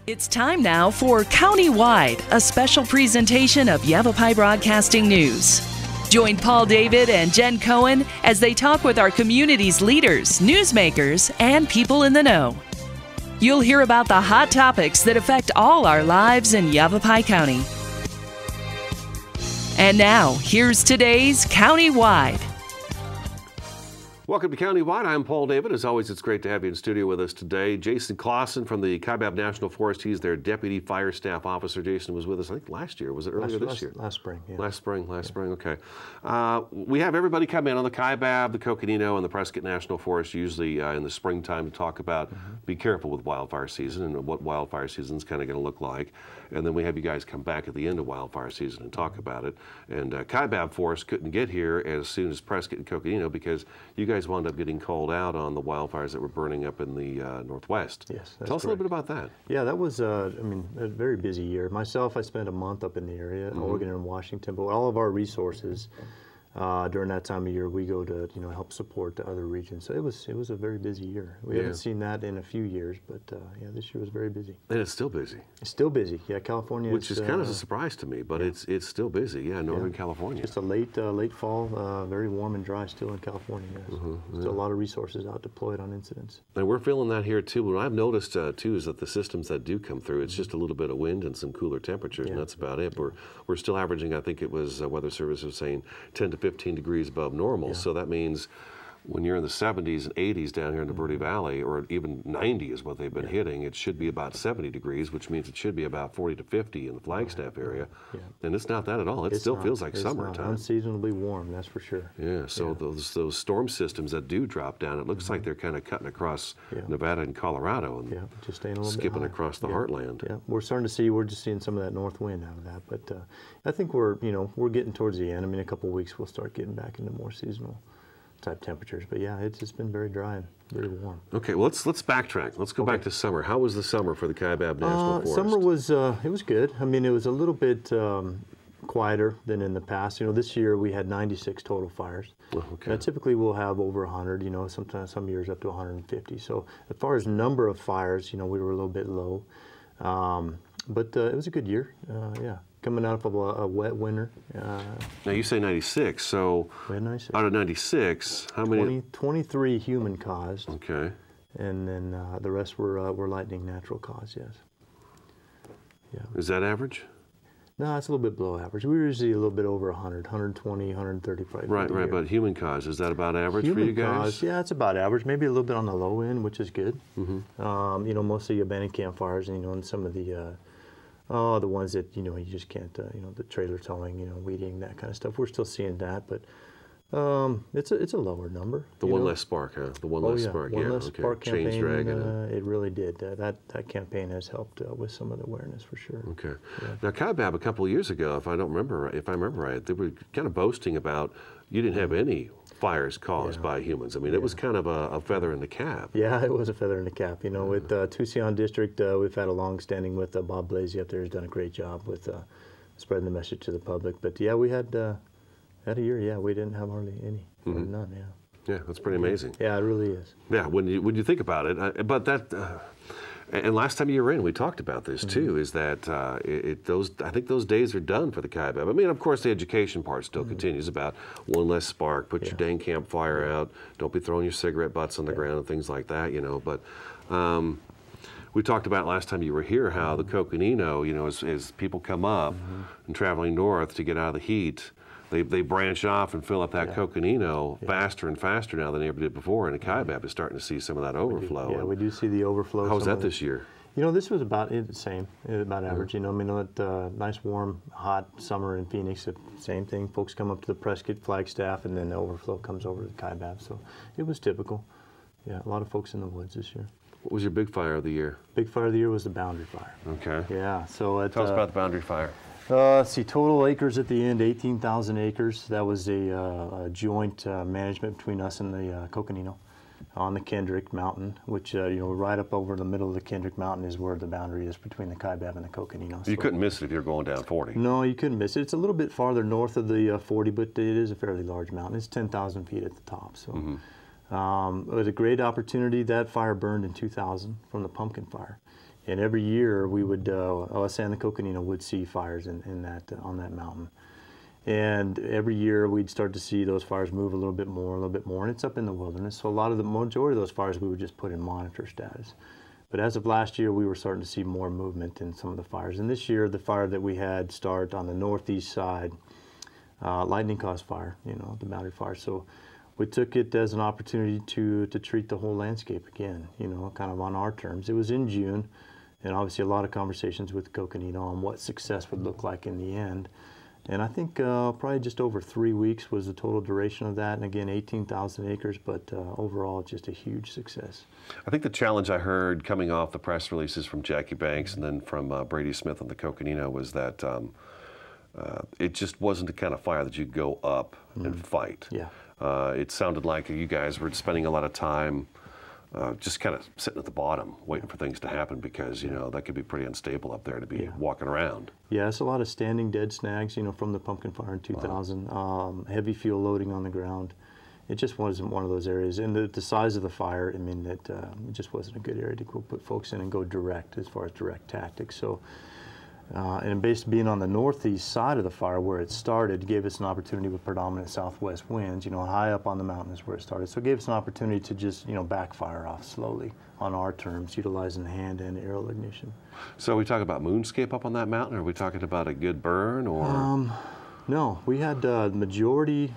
It's time now for Countywide, a special presentation of Yavapai Broadcasting News. Join Paul David and Jen Cohen as they talk with our community's leaders, newsmakers, and people in the know. You'll hear about the hot topics that affect all our lives in Yavapai County. And now, here's today's Countywide. Welcome to Countywide. I'm Paul David. As always, it's great to have you in studio with us today. Jason Clawson from the Kaibab National Forest. He's their Deputy Fire Staff Officer. Jason was with us, I think, last year. Was it earlier this year? Last spring, yeah. Last spring, okay. We have everybody come in on the Kaibab, the Coconino, and the Prescott National Forest, usually in the springtime, to talk about be careful with wildfire season and what wildfire season is kind of going to look like. And then we have you guys come back at the end of wildfire season and talk about it. And Kaibab Forest couldn't get here as soon as Prescott and Coconino because you guys wound up getting called out on the wildfires that were burning up in the Northwest. Yes, Tell us a little bit about that. Yeah, that was, a very busy year. Myself, I spent a month up in the area, Oregon and Washington, but all of our resources during that time of year, we go to help support the other regions. So it was a very busy year. We haven't seen that in a few years, but yeah, this year was very busy. And it's still busy. It's still busy. Yeah, California. Which is kind of a surprise to me, but it's still busy. Yeah, Northern California. Just a late fall, very warm and dry still in California. Yes. Still a lot of resources out deployed on incidents. And we're feeling that here too. What I've noticed too is that the systems that do come through, it's just a little bit of wind and some cooler temperatures, and that's about it. We're still averaging, I think it was Weather Service was saying 10 to 15 degrees above normal. So that means when you're in the 70s and 80s down here in the Verde Valley, or even 90 is what they've been hitting, it should be about 70 degrees, which means it should be about 40 to 50 in the Flagstaff area. And it's not that at all. It still feels like summertime. Unseasonably warm, that's for sure. Yeah, so those storm systems that do drop down, it looks like they're kind of cutting across Nevada and Colorado and just staying a little skipping bit across the heartland. Yeah, we're just seeing some of that north wind out of that, but I think we're getting towards the end. I mean, a couple of weeks we'll start getting back into more seasonal type temperatures, but yeah, it's just been very dry and very warm. Okay, well let's backtrack. Let's go back to summer. How was the summer for the Kaibab National Forest? Summer was it was good. I mean, it was a little bit quieter than in the past. This year we had 96 total fires. Typically we'll have over 100. Sometimes some years up to 150. So as far as number of fires, we were a little bit low, but it was a good year. Yeah. Coming out of a wet winter. Now you say 96, so we had 96. Out of 96, how many? 23 human caused. Okay. And then the rest were lightning natural cause, yes. Yeah. Is that average? No, it's a little bit below average. We were usually a little bit over 100, 120, 130 probably. Right, but human cause, is that about average for you guys? Human cause, yeah, it's about average. Maybe a little bit on the low end, which is good. Mostly abandoned campfires, and some of the the ones that you just can't, the trailer towing, weeding, that kind of stuff. We're still seeing that, but it's a lower number. The one less spark, huh? The one less spark, one less spark campaign. Chains dragging. It really did. That campaign has helped with some of the awareness for sure. Okay. Now Kaibab a couple of years ago, if I remember right, they were kind of boasting about you didn't have any fires caused by humans. I mean, it was kind of a feather in the cap. Yeah, it was a feather in the cap. With Tucson District, we've had a long-standing with Bob Blasey up there. He's done a great job with spreading the message to the public. But yeah, we had a year. We didn't have hardly any, or none. Yeah, that's pretty amazing. Yeah, it really is. Yeah, when you think about it, but that. And last time you were in, we talked about this too, is that I think those days are done for the Kaibab. I mean, of course, the education part still continues about one less spark, put your dang campfire out, don't be throwing your cigarette butts on the ground and things like that, But we talked about last time you were here how the Coconino, as people come up and traveling north to get out of the heat, they branch off and fill up that Coconino faster and faster now than they ever did before, and the Kaibab is starting to see some of that overflow. Yeah, we do see the overflow. How was that this year? This was about the same, about average. Nice, warm, hot summer in Phoenix, same thing. Folks come up to the Prescott, Flagstaff, and then the overflow comes over to the Kaibab. So it was typical. Yeah, a lot of folks in the woods this year. What was your big fire of the year? Big fire of the year was the Boundary Fire. Okay. Yeah, so tell us about the Boundary Fire. Let's see, total acres at the end, 18,000 acres. That was a joint management between us and the Coconino on the Kendrick Mountain, which, right up over the middle of the Kendrick Mountain is where the boundary is between the Kaibab and the Coconino. You couldn't miss it if you're going down 40. No, you couldn't miss it. It's a little bit farther north of the 40, but it is a fairly large mountain. It's 10,000 feet at the top. So it was a great opportunity. That fire burned in 2000 from the Pumpkin Fire. And every year we would, us and the Coconino would see fires in that on that mountain. And every year we'd start to see those fires move a little bit more, and it's up in the wilderness. So the majority of those fires we would just put in monitor status. But as of last year, we were starting to see more movement in some of the fires. And this year, the fire that we had start on the northeast side, lightning caused fire, the boundary fire. So we took it as an opportunity to treat the whole landscape again, kind of on our terms. It was in June, and obviously a lot of conversations with Coconino on what success would look like in the end. And I think probably just over 3 weeks was the total duration of that. And again, 18,000 acres, but overall, just a huge success. I think the challenge I heard coming off the press releases from Jackie Banks and then from Brady Smith on the Coconino was that it just wasn't the kind of fire that you go up and fight. Yeah. It sounded like you guys were spending a lot of time just kind of sitting at the bottom, waiting for things to happen because, that could be pretty unstable up there to be walking around. Yeah, it's a lot of standing dead snags, from the pumpkin fire in 2000, heavy fuel loading on the ground. It just wasn't one of those areas. And the size of the fire, it just wasn't a good area to go put folks in and go direct as far as direct tactics. So, and based being on the northeast side of the fire where it started gave us an opportunity with predominant southwest winds, high up on the mountain is where it started. So it gave us an opportunity to just, backfire off slowly on our terms, utilizing hand and aerial ignition. So we talk about moonscape up on that mountain, or are we talking about a good burn, or? No, we had the majority,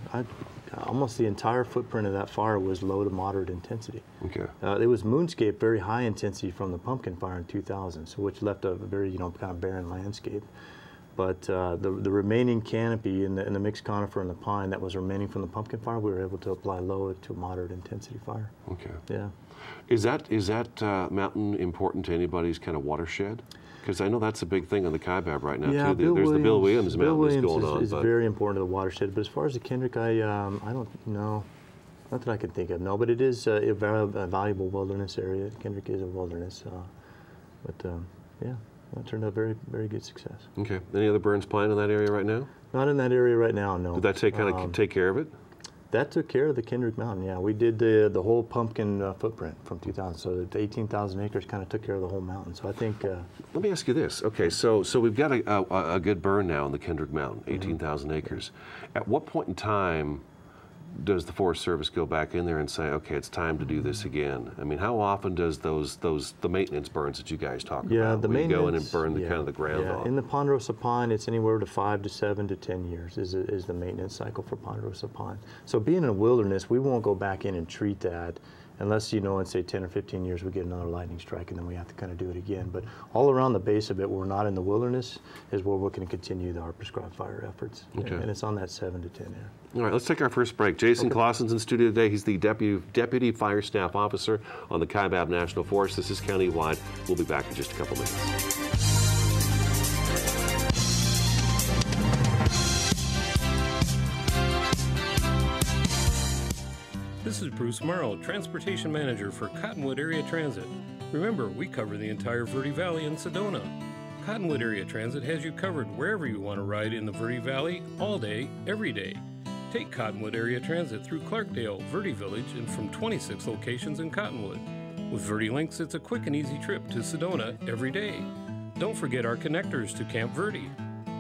almost the entire footprint of that fire was low to moderate intensity. Okay. It was moonscape, very high intensity from the pumpkin fire in 2000, so which left a very, kind of barren landscape. But the remaining canopy in the mixed conifer and the pine that was remaining from the pumpkin fire, we were able to apply low to moderate intensity fire. Okay. Yeah. Is that mountain important to anybody's kind of watershed? Because I know that's a big thing on the Kaibab right now, too. There's the Bill Williams Mountain that's going on. Is very important to the watershed. But as far as the Kendrick, I don't know. Not that I can think of, no. But it is a valuable wilderness area. Kendrick is a wilderness. That turned out very, very good success. Okay. Any other burns planned in that area right now? Not in that area right now, no. Did that take care of it? That took care of the Kendrick Mountain, yeah. We did the whole pumpkin footprint from 2000, so the 18,000 acres kind of took care of the whole mountain. So I think... Let me ask you this. Okay, so we've got a good burn now in the Kendrick Mountain, 18,000 acres. At what point in time does the Forest Service go back in there and say, okay, it's time to do this again? I mean, how often does the maintenance burns that you guys talk about, the where you go in and maintenance, burn the kind of the ground off? In the Ponderosa pine, it's anywhere to 5 to 7 to 10 years is the maintenance cycle for Ponderosa pine. So being in a wilderness, we won't go back in and treat that unless, in say 10 or 15 years we get another lightning strike and then we have to kind of do it again. But all around the base of it, we're not in the wilderness, is where we're going to continue our prescribed fire efforts. Okay. And it's on that 7 to 10 year. All right, let's take our first break. Jason Clawson's in studio today. He's the Deputy Fire Staff Officer on the Kaibab National Forest. This is Countywide. We'll be back in just a couple minutes. This is Bruce Morrow, Transportation Manager for Cottonwood Area Transit. Remember, we cover the entire Verde Valley and Sedona. Cottonwood Area Transit has you covered wherever you want to ride in the Verde Valley, all day, every day. Take Cottonwood Area Transit through Clarkdale, Verde Village, and from 26 locations in Cottonwood. With Verde Links, it's a quick and easy trip to Sedona every day. Don't forget our connectors to Camp Verde.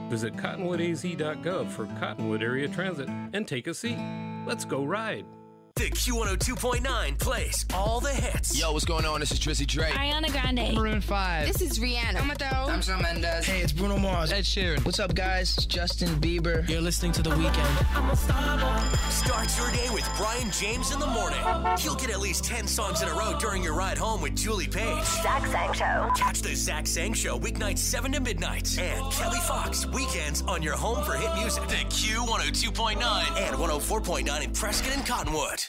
Visit cottonwoodaz.gov for Cottonwood Area Transit and take a seat. Let's go ride. The Q102.9 plays all the hits. Yo, what's going on? This is Drizzy Drake. Ariana Grande. Maroon 5. This is Rihanna. I'm Shawn Mendes. Hey, it's Bruno Mars. Ed Sheeran. What's up, guys? It's Justin Bieber. You're listening to The Weeknd. Start your day with Brian James in the morning. He'll get at least 10 songs in a row during your ride home with Julie Page. Zach Sang Show. Catch the Zach Sang Show weeknights 7 to midnight. And Kelly Fox weekends on your home for hit music. The Q102.9 and 104.9 in Prescott and Cottonwood.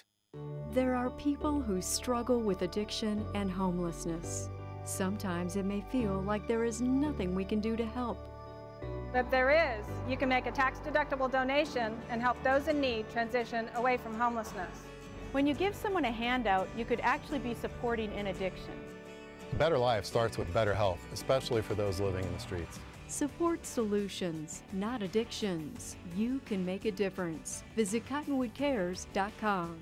There are people who struggle with addiction and homelessness. Sometimes it may feel like there is nothing we can do to help. But there is. You can make a tax-deductible donation and help those in need transition away from homelessness. When you give someone a handout, you could actually be supporting an addiction. A better life starts with better health, especially for those living in the streets. Support solutions, not addictions. You can make a difference. Visit cottonwoodcares.com.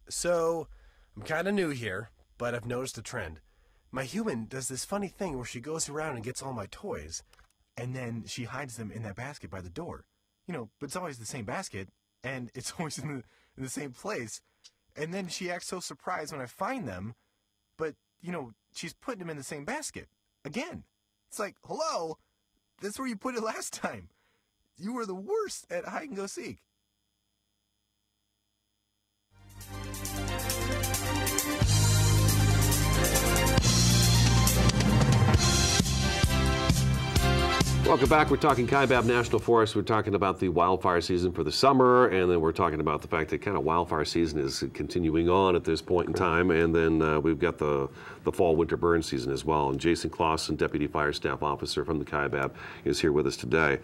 So, I'm kind of new here, but I've noticed a trend. my human does this funny thing where she goes around and gets all my toys, and then she hides them in that basket by the door. You know, but it's always the same basket, and it's always in the same place. And then she acts so surprised when I find them, but, you know, she's putting them in the same basket again. It's like, hello, that's where you put it last time. You were the worst at hide and go seek. Welcome back. We're talking Kaibab National Forest. We're talking about the wildfire season for the summer, and then we're talking about the fact that kind of wildfire season is continuing on at this point in time, and then we've got the fall-winter burn season as well. And Jason Clawson, Deputy Fire Staff Officer from the Kaibab, is here with us today.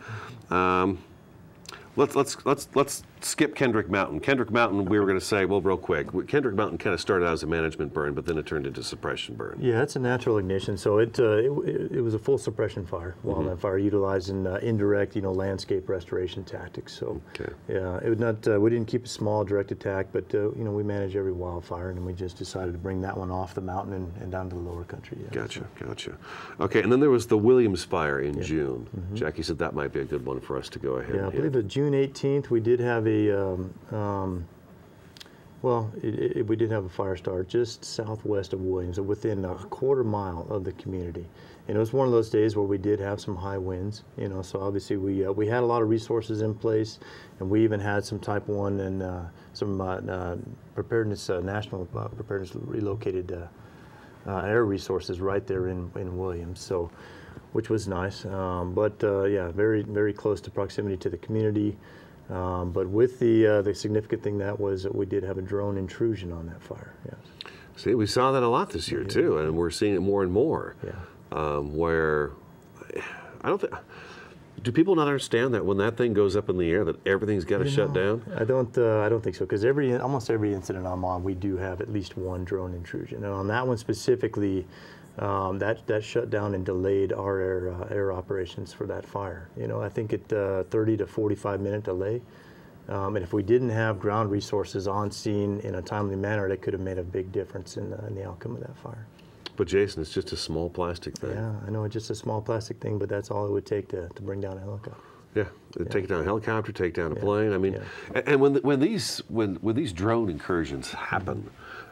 Let's skip Kendrick Mountain. Kendrick Mountain, we were going to say, well, real quick, Kendrick Mountain kind of started out as a management burn, but then it turned into suppression burn. Yeah, it's a natural ignition, so it was a full suppression fire, wildland fire, utilizing indirect, landscape restoration tactics. So, yeah, it was not. We didn't keep a small direct attack, but we manage every wildfire, and we just decided to bring that one off the mountain and down to the lower country. Yeah, Gotcha. Okay, and then there was the Williams fire in June. Jackie said that might be a good one for us to go ahead. Yeah, I believe it June 18th, we did have we did have a fire start just southwest of Williams, within a quarter mile of the community. And it was one of those days where we did have some high winds, so obviously we had a lot of resources in place, and we even had some Type 1 and some preparedness, national preparedness relocated air resources right there in Williams, so which was nice. Yeah, very, very close to proximity to the community. But with the significant thing that was that we did have a drone intrusion on that fire. Yes. See, we saw that a lot this year too, and we're seeing it more and more. Yeah. Where I don't think. Do people not understand that when that thing goes up in the air, that everything's got to shut down? I don't think so, because almost every incident I'm on, we do have at least one drone intrusion, and on that one specifically. That shut down and delayed our air operations for that fire. I think it 30 to 45 minute delay. And if we didn't have ground resources on scene in a timely manner, that could have made a big difference in the outcome of that fire. But Jason, it's just a small plastic thing. Yeah, I know it's just a small plastic thing, but that's all it would take to bring down a helicopter. Yeah, take down a helicopter, take down a plane. I mean, and when these drone incursions happen.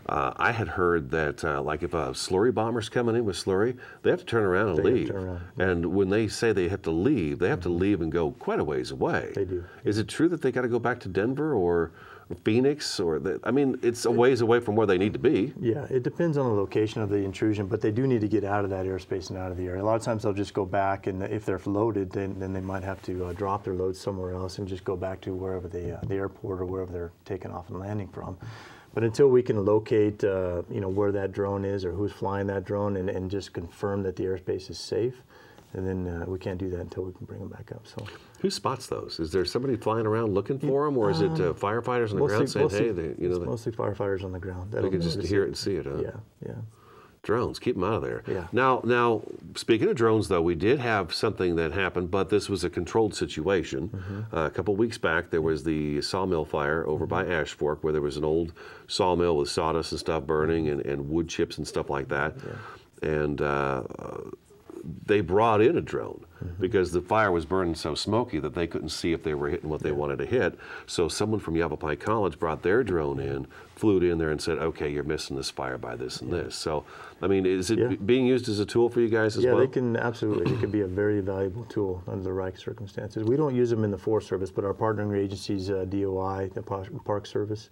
I had heard that, like if a slurry bomber's coming in with slurry, they have to turn around and leave. And when they say they have to leave and go quite a ways away. They do. Is it true that they got to go back to Denver or Phoenix? I mean, it's a ways away from where they need to be. Yeah, it depends on the location of the intrusion, but they do need to get out of that airspace and out of the area. A lot of times they'll just go back, and if they're loaded, then they might have to drop their loads somewhere else and just go back to wherever the airport or wherever they're taking off and landing from. But until we can locate, where that drone is or who's flying that drone and just confirm that the airspace is safe, and then we can't do that until we can bring them back up. So, who spots those? Is there somebody flying around looking for them, or is it firefighters on the ground saying, "Hey, mostly firefighters on the ground." They can just hear it and see it, huh? Yeah. Drones, keep them out of there. Yeah. Now, speaking of drones, though, we did have something that happened, but this was a controlled situation. A couple weeks back, there was the sawmill fire over by Ash Fork, where there was an old sawmill with sawdust and stuff burning and wood chips and stuff like that. Yeah. And they brought in a drone because the fire was burning so smoky that they couldn't see if they were hitting what they wanted to hit. So someone from Yavapai College brought their drone in, flew it in there and said, okay, you're missing this fire by this and this. So, I mean, is it being used as a tool for you guys as well? Yeah, they can, absolutely. It could be a very valuable tool under the right circumstances. We don't use them in the Forest Service, but our partnering agencies, DOI, the Park Service,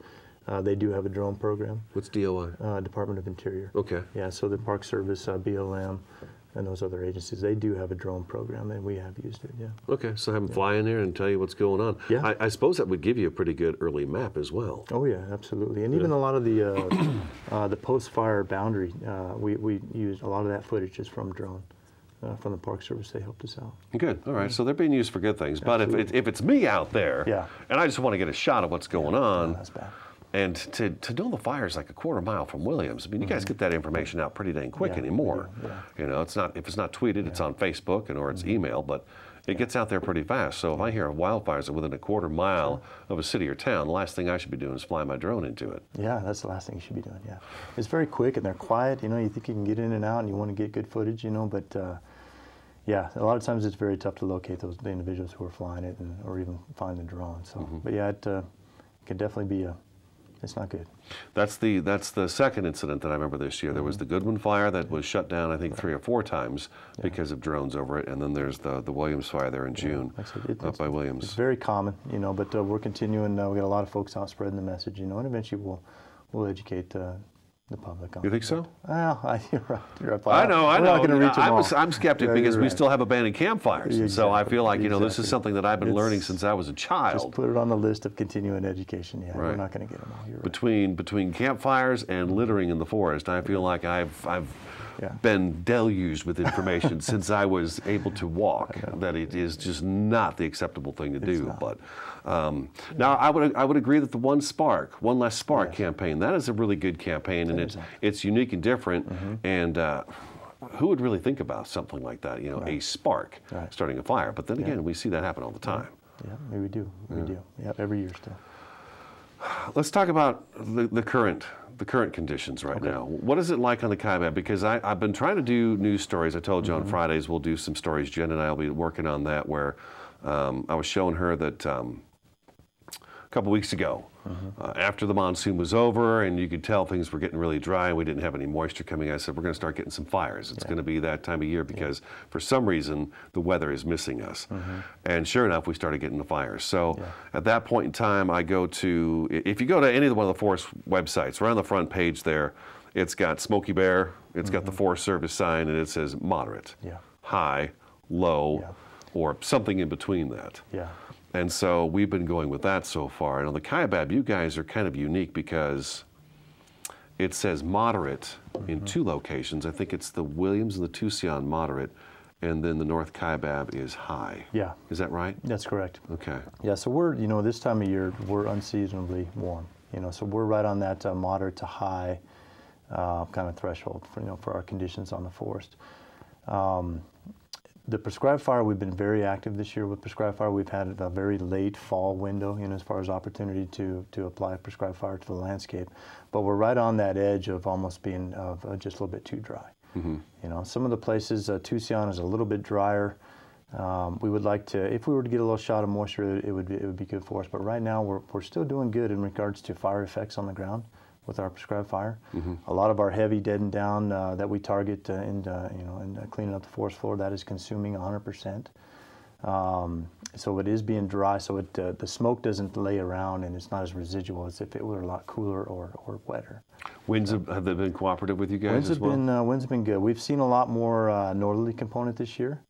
they do have a drone program. What's DOI? Department of Interior. Okay. Yeah, so the Park Service, BLM, and those other agencies, they do have a drone program, and we have used it, Okay, so have them fly in there and tell you what's going on. Yeah. I suppose that would give you a pretty good early map as well. Oh, yeah, absolutely. And even a lot of the post-fire boundary, we use a lot of that footage is from drone. From the Park Service, they helped us out. Good. All right. So they're being used for good things. But if it's me out there, and I just want to get a shot of what's going on, that's bad. And to know the fire's like a quarter mile from Williams. I mean, you guys get that information out pretty dang quick anymore. You know, it's not, if it's not tweeted, it's on Facebook or it's email, but it gets out there pretty fast. So if I hear of wildfires within a quarter mile of a city or town, the last thing I should be doing is fly my drone into it. Yeah, that's the last thing you should be doing, yeah. It's very quick and they're quiet, you know, you think you can get in and out and you want to get good footage, you know, but yeah, a lot of times it's very tough to locate the individuals who are flying it or even find the drone. So, but yeah, it can definitely be it's not good. That's the second incident that I remember this year. There was the Goodwin fire that was shut down, I think, 3 or 4 times because of drones over it, and then there's the Williams fire there in June up by Williams. It's very common, you know, but we're continuing. We got a lot of folks out spreading the message, you know, and eventually we'll educate the public on it. You think so? Well, you're right. I know. We're not gonna reach them all. I'm skeptic because we still have abandoned campfires. Exactly. So I feel like, you know, this is something that I've been learning since I was a child. Just put it on the list of continuing education. Yeah, we're not going to get them all. You're right. Between campfires and littering in the forest, I feel like I've been deluged with information since I was able to walk. That it is just not the acceptable thing to do. But now I would agree that the One Less Spark campaign, that is a really good campaign, and it's unique and different. And who would really think about something like that? You know, a spark starting a fire. But then again, we see that happen all the time. Yeah, we do. We do. Yeah, every year still. Let's talk about the current conditions right now. What is it like on the Kaibab? Because I've been trying to do news stories. I told you on Fridays we'll do some stories. Jen and I will be working on that, where I was showing her that a couple weeks ago, after the monsoon was over and you could tell things were getting really dry and we didn't have any moisture coming, I said we're going to start getting some fires. It's going to be that time of year because for some reason the weather is missing us. And sure enough, we started getting the fires. So at that point in time, I go to, if you go to any one of the forest websites, right on the front page there, it's got Smokey Bear, it's got the Forest Service sign, and it says moderate, high, low, or something in between that. And so we've been going with that so far. And on the Kaibab, you guys are kind of unique because it says moderate in 2 locations. I think it's the Williams and the Tucson moderate, and then the North Kaibab is high. Yeah. Is that right? That's correct. Okay. Yeah, so we're, you know, this time of year, we're unseasonably warm. You know, so we're right on that moderate to high kind of threshold for, you know, for our conditions on the forest. The prescribed fire, we've been very active this year with prescribed fire. We've had a very late fall window, you know, as far as opportunity to apply prescribed fire to the landscape. But we're right on that edge of almost being just a little bit too dry. You know, some of the places, Tucson is a little bit drier. We would like to, if we were to get a little shot of moisture, it would be good for us. But right now, we're still doing good in regards to fire effects on the ground with our prescribed fire. A lot of our heavy dead and down that we target and cleaning up the forest floor, that is consuming 100%. So it is being dry, so the smoke doesn't lay around and it's not as residual as if it were a lot cooler or wetter. Winds have they been cooperative with you guys as well? Winds have been good. We've seen a lot more northerly component this year,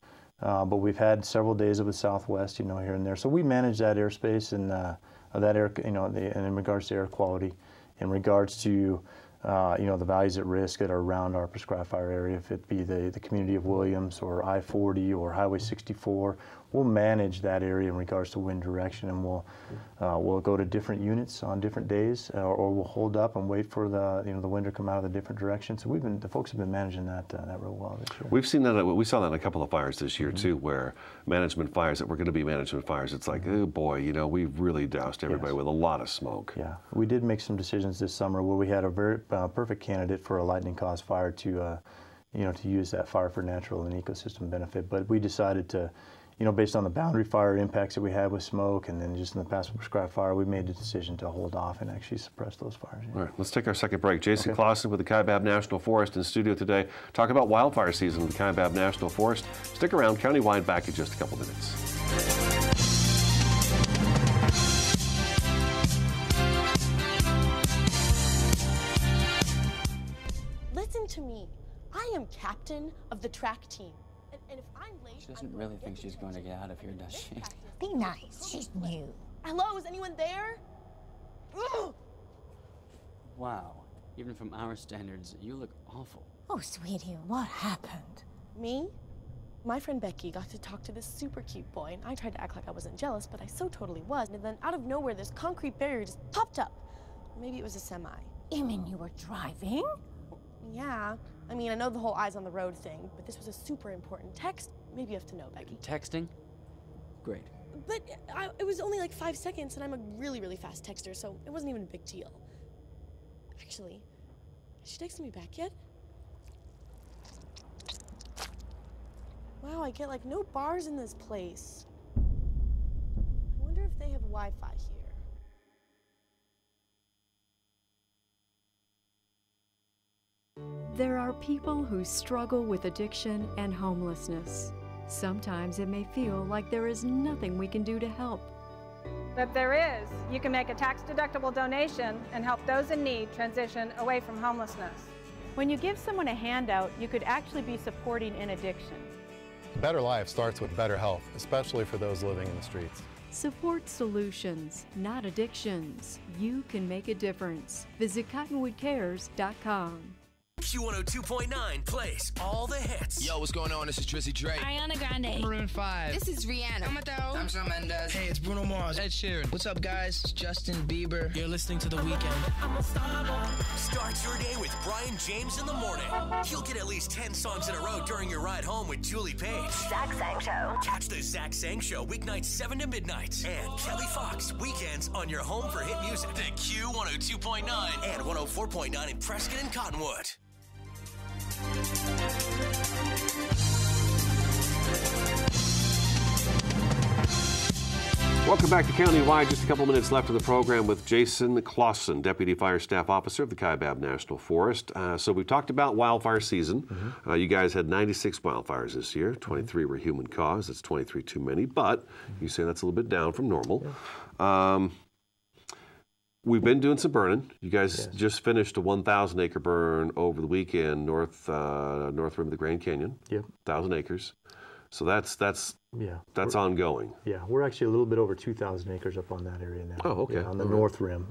but we've had several days of the southwest, you know, here and there. So we manage that airspace and that air, you know, and in regards to air quality. In regards to, you know, the values at risk that are around our prescribed fire area, if it be the community of Williams or I-40 or Highway 64, we'll manage that area in regards to wind direction, and we'll go to different units on different days, or we'll hold up and wait for the wind to come out of the different direction. So the folks have been managing that real well this year. We've seen that. We saw that in a couple of fires this year too, where management fires that were going to be management fires. It's like, oh boy, you know, we've really doused everybody with a lot of smoke. Yeah, we did make some decisions this summer where we had a very perfect candidate for a lightning-caused fire to, you know, to use that fire for natural and ecosystem benefit. But we decided to, you know, based on the boundary fire impacts that we had with smoke and then just in the past with prescribed fire, we made the decision to hold off and actually suppress those fires. All right, let's take our second break. Jason Clawson with the Kaibab National Forest in studio today. Talk about wildfire season with the Kaibab National Forest. Stick around, countywide, back in just a couple minutes. Listen to me. I am captain of the track team. And if I'm late, she doesn't really think she's going to get out of here, does she? Be nice. She's new. Hello, is anyone there? Ugh! Wow. Even from our standards, you look awful. Oh, sweetie, what happened? Me? My friend Becky got to talk to this super cute boy, and I tried to act like I wasn't jealous, but I so totally was. And then out of nowhere, this concrete barrier just popped up. maybe it was a semi. You mean you were driving? Yeah. I mean, I know the whole eyes on the road thing, but this was a super important text. Maybe you have to know, Becky. Texting? Great. But it was only like 5 seconds, and I'm a really, really fast texter, so it wasn't even a big deal. Actually, has she texted me back yet? Wow, I get like no bars in this place. I wonder if they have Wi-Fi here. There are people who struggle with addiction and homelessness. Sometimes it may feel like there is nothing we can do to help. But there is. You can make a tax-deductible donation and help those in need transition away from homelessness. When you give someone a handout, you could actually be supporting an addiction. A better life starts with better health, especially for those living in the streets. Support solutions, not addictions. You can make a difference. Visit cottonwoodcares.com. Q102.9 plays all the hits. Yo, what's going on? This is Drizzy Drake. Ariana Grande. Maroon 5. This is Rihanna. I'm Shawn Mendes. Hey, it's Bruno Mars. Ed Sheeran. What's up, guys? It's Justin Bieber. You're listening to The Weeknd. Start your day with Brian James in the morning. You'll get at least 10 songs in a row during your ride home with Julie Page. Zach Sang Show. Catch the Zach Sang Show weeknights 7 to midnight. And Kelly Fox weekends on your home for hit music. The Q102.9 and 104.9 in Prescott and Cottonwood. Welcome back to Countywide. Just a couple minutes left of the program with Jason Clawson, Deputy Fire Staff Officer of the Kaibab National Forest. So we talked about wildfire season. You guys had 96 wildfires this year. 23 were human caused. That's 23 too many, but you say that's a little bit down from normal. We've been doing some burning. You guys just finished a 1,000 acre burn over the weekend, north rim of the Grand Canyon. 1,000 acres. So that's ongoing. Yeah, we're actually a little bit over 2,000 acres up on that area now. Oh, okay. Yeah, on the north rim.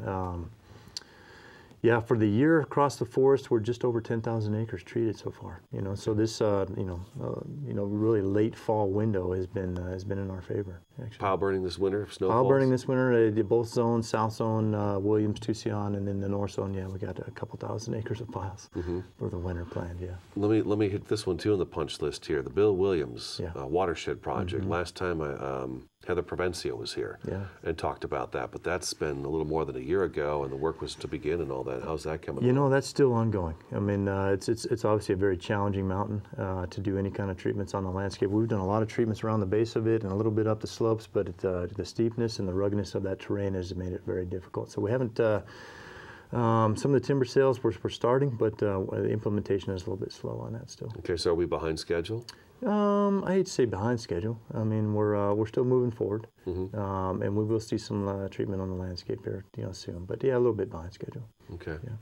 Yeah, for the year across the forest, we're just over 10,000 acres treated so far. You know, so this really late fall window has been in our favor. Actually. Pile burning this winter, snow Pile falls? burning this winter, both zones, south zone, Williams, Tucson, and then the north zone. Yeah, we got a couple thousand acres of piles for the winter planned. Yeah. Let me hit this one too on the punch list here. The Bill Williams watershed project. Last time Heather Provencio was here and talked about that, but that's been a little more than a year ago, and the work was to begin and all that. How's that coming? You know, that's still ongoing. I mean, it's obviously a very challenging mountain to do any kind of treatments on the landscape. We've done a lot of treatments around the base of it and a little bit up the slopes, but the steepness and the ruggedness of that terrain has made it very difficult. So we haven't. Some of the timber sales we're starting, but the implementation is a little bit slow on that still. Okay, so are we behind schedule? I hate to say behind schedule. I mean, we're still moving forward, and we will see some treatment on the landscape here, soon. But yeah, a little bit behind schedule. Okay. Yeah.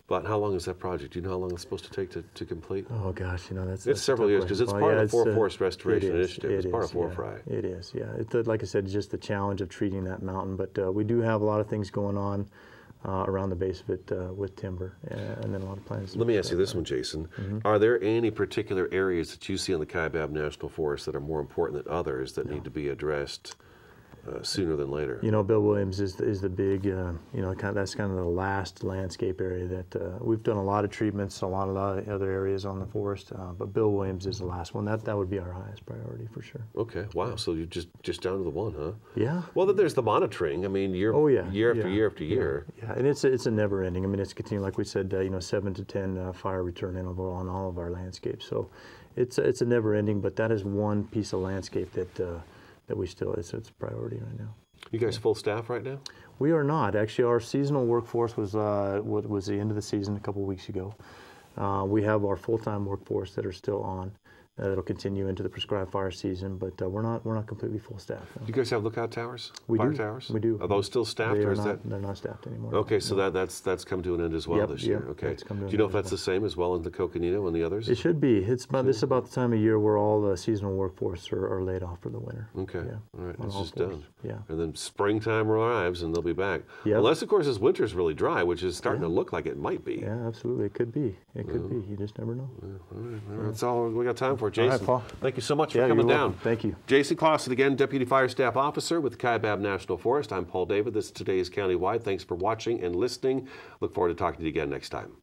But how long is that project? Do you know how long it's supposed to take to complete? Oh gosh, that's several years because it's part of the Forest Restoration Initiative. It's part of FORFRI. It is, yeah. Like I said, it's just the challenge of treating that mountain. But we do have a lot of things going on around the base of it with timber, and then a lot of plans. Let me ask you this one, Jason. Are there any particular areas that you see on the Kaibab National Forest that are more important than others that need to be addressed sooner than later? You know, Bill Williams is the big, that's kind of the last landscape area that we've done a lot of treatments, a lot of other areas on the forest, but Bill Williams is the last one. That would be our highest priority for sure. Okay, wow. So you're just down to the one, huh? Yeah. Well, then there's the monitoring. I mean, year after year after year. Yeah, and it's a never ending. I mean, it's continuing, like we said, 7 to 10 fire return interval on all of our landscapes. So it's a never ending, but that is one piece of landscape that we still, it's a priority right now. You guys full staff right now? We are not. Actually, our seasonal workforce was the end of the season a couple weeks ago. We have our full-time workforce that are still on. That'll continue into the prescribed fire season, but we're not completely full staff. No. Do you guys have lookout towers? We fire do. towers? We do. Are those still staffed, or is that? They're not staffed anymore. Okay, so that's come to an end as well this year. Okay. Do you know if that's the same as well in the Coconino and the others? It should be. This is about the time of year where all the seasonal workforce are laid off for the winter. Okay. Yeah. All right. It's just done. Yeah. And then springtime arrives and they'll be back. Yep. Unless, of course, this winter's really dry, which is starting to look like it might be. Yeah, absolutely. It could be. It could be. You just never know. All right. That's all we got time for for it, Jason. All right, Paul. Thank you so much for Yeah, coming you're down. welcome. Thank you. Jason Clawson, again, Deputy Fire Staff Officer with the Kaibab National Forest. I'm Paul David. This is today's Countywide. Thanks for watching and listening. Look forward to talking to you again next time.